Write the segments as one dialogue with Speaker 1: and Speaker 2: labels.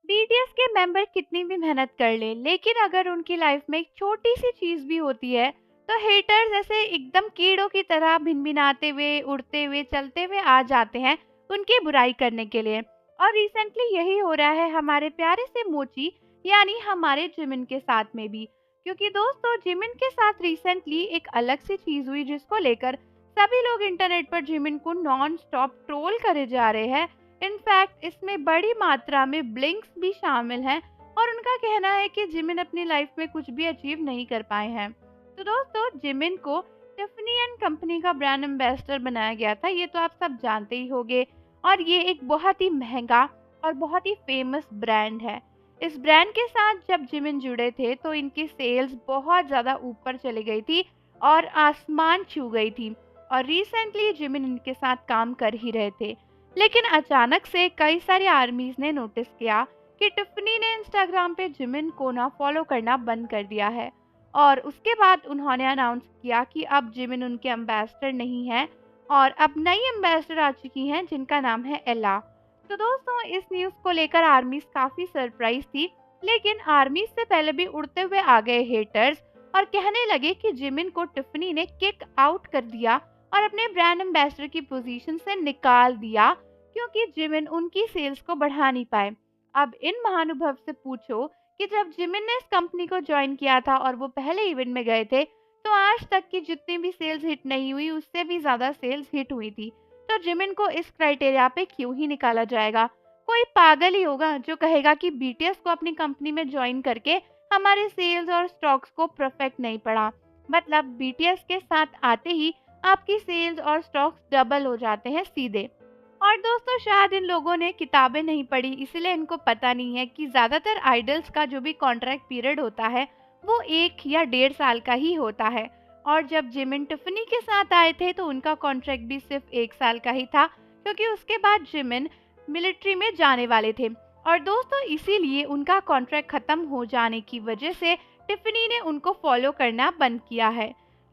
Speaker 1: BTS के member कितनी भी मेहनत कर ले, लेकिन अगर उनकी लाइफ में एक छोटी सी चीज भी होती है तो हेटर्स ऐसे एकदम कीड़ों की तरह भिनभिनाते हुए, उड़ते हुए, चलते हुए आ जाते हैं उनकी बुराई करने के लिए। और रिसेंटली यही हो रहा है हमारे प्यारे से मोची यानी हमारे जिमिन के साथ में भी। क्योंकि दोस्तों जिमिन के साथ रिसेंटली एक अलग सी चीज हुई जिसको लेकर सभी लोग इंटरनेट पर जिमिन को नॉन स्टॉप ट्रोल करे जा रहे हैं। इनफैक्ट इसमें बड़ी मात्रा में ब्लिंक्स भी शामिल हैं और उनका कहना है कि जिमिन अपनी लाइफ में कुछ भी अचीव नहीं कर पाए हैं। तो दोस्तों जिमिन को टिफनी एंड कंपनी का ब्रांड एम्बेसडर बनाया गया था, ये तो आप सब जानते ही होंगे। और ये एक बहुत ही महंगा और बहुत ही फेमस ब्रांड है। इस ब्रांड के साथ जब जिमिन जुड़े थे तो इनकी सेल्स बहुत ज़्यादा ऊपर चली गई थी और आसमान छू गई थी। और रिसेंटली जिमिन इनके साथ काम कर ही रहे थे, लेकिन अचानक से कई सारी आर्मीज ने नोटिस किया कि टिफनी ने इंस्टाग्राम पे जिमिन को ना फॉलो करना बंद कर दिया है। और उसके बाद उन्होंने अनाउंस किया कि अब जिमिन उनके एम्बेसडर नहीं है और अब नई एम्बेसडर आ चुकी हैं जिनका नाम है एला। तो दोस्तों इस न्यूज़ को लेकर आर्मीज काफ़ी सरप्राइज थी, लेकिन आर्मीज से पहले भी उड़ते हुए आ गए हेटर्स और कहने लगे कि जिमिन को टिफनी ने किक आउट कर दिया और अपने ब्रांड एम्बेसडर की पोजीशन से निकाल दिया क्योंकि जिमिन उनकी सेल्स को बढ़ा नहीं पाए। अब इन महानुभव से पूछो कि जब जिमिन ने इस कंपनी को ज्वाइन किया था और वो पहले इवेंट में गए थे तो आज तक की जितनी भी सेल्स हिट नहीं हुई उससे भी ज्यादा सेल्स हिट हुई थी। तो जिमिन को इस क्राइटेरिया पे क्यों ही निकाला जाएगा? कोई पागल ही होगा जो कहेगा कि बीटीएस को अपनी कंपनी में ज्वाइन करके हमारे सेल्स और स्टॉक्स को परफेक्ट नहीं पड़ा। मतलब बीटीएस के साथ आते ही आपकी सेल्स और स्टॉक्स डबल हो जाते हैं सीधे। और दोस्तों शायद इन लोगों ने किताबें नहीं पढ़ी, इसलिए इनको पता नहीं है कि ज़्यादातर आइडल्स का जो भी कॉन्ट्रैक्ट पीरियड होता है वो 1 या 1.5 साल का ही होता है। और जब जिमिन टिफनी के साथ आए थे तो उनका कॉन्ट्रैक्ट भी सिर्फ 1 साल का ही था, क्योंकि उसके बाद जिमिन मिलिट्री में जाने वाले थे। और दोस्तों इसीलिए उनका कॉन्ट्रैक्ट ख़त्म हो जाने की वजह से टिफनी ने उनको फॉलो करना बंद किया है।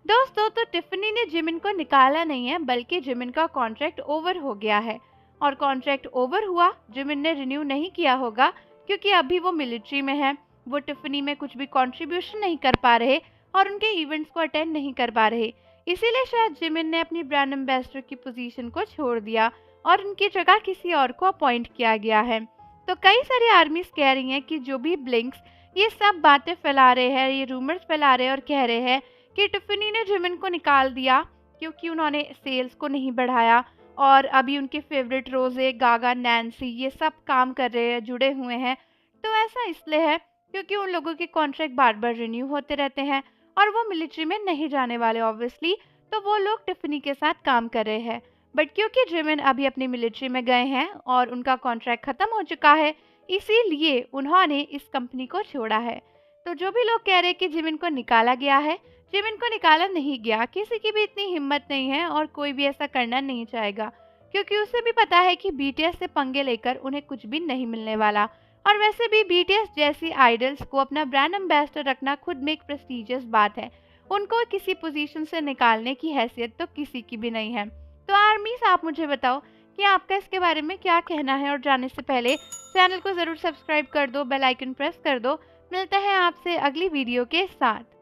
Speaker 1: दोस्तों तो टिफनी ने जिमिन को निकाला नहीं है, बल्कि जिमिन का कॉन्ट्रैक्ट ओवर हो गया है। और कॉन्ट्रैक्ट ओवर हुआ, जिमिन ने रिन्यू नहीं किया होगा क्योंकि अभी वो मिलिट्री में है। वो टिफनी में कुछ भी कंट्रीब्यूशन नहीं कर पा रहे और उनके इवेंट्स को अटेंड नहीं कर पा रहे। इसीलिए शायद जिमिन ने अपनी ब्रांड एम्बेसडर की पोजीशन को छोड़ दिया और उनकी जगह किसी और को अपॉइंट किया गया है। तो कई सारी आर्मीज कह रही हैं कि जो भी ब्लिंक्स ये सब बातें फैला रहे हैं, ये रूमर्स फैला रहे हैं और कह रहे हैं कि टिफनी ने जिमिन को निकाल दिया क्योंकि उन्होंने सेल्स को नहीं बढ़ाया। और अभी उनके फेवरेट रोजे, गागा, नैन्सी ये सब काम कर रहे हैं, जुड़े हुए हैं। तो ऐसा इसलिए है क्योंकि उन लोगों के कॉन्ट्रैक्ट बार बार रिन्यू होते रहते हैं और वो मिलिट्री में नहीं जाने वाले ऑब्वियसली, तो वो लोग टिफनी के साथ काम कर रहे हैं। बट क्योंकि जिमिन अभी अपनी मिलिट्री में गए हैं और उनका कॉन्ट्रैक्ट खत्म हो चुका है, इसीलिए उन्होंने इस कंपनी को छोड़ा है। तो जो भी लोग कह रहे हैं कि जिमिन को निकाला गया है, जिमिन को निकाला नहीं गया। किसी की भी इतनी हिम्मत नहीं है और कोई भी ऐसा करना नहीं चाहेगा, क्योंकि उसे भी पता है कि बीटीएस से पंगे लेकर उन्हें कुछ भी नहीं मिलने वाला। और वैसे भी बीटीएस जैसी आइडल्स को अपना ब्रांड एम्बेसडर रखना खुद में एक प्रेस्टिजियस बात है। उनको किसी पोजीशन से निकालने की हैसियत तो किसी की भी नहीं है। तो आर्मीज आप मुझे बताओ कि आपका इसके बारे में क्या कहना है। और जाने से पहले चैनल को ज़रूर सब्सक्राइब कर दो, बेल आइकन प्रेस कर दो। मिलते हैं आपसे अगली वीडियो के साथ।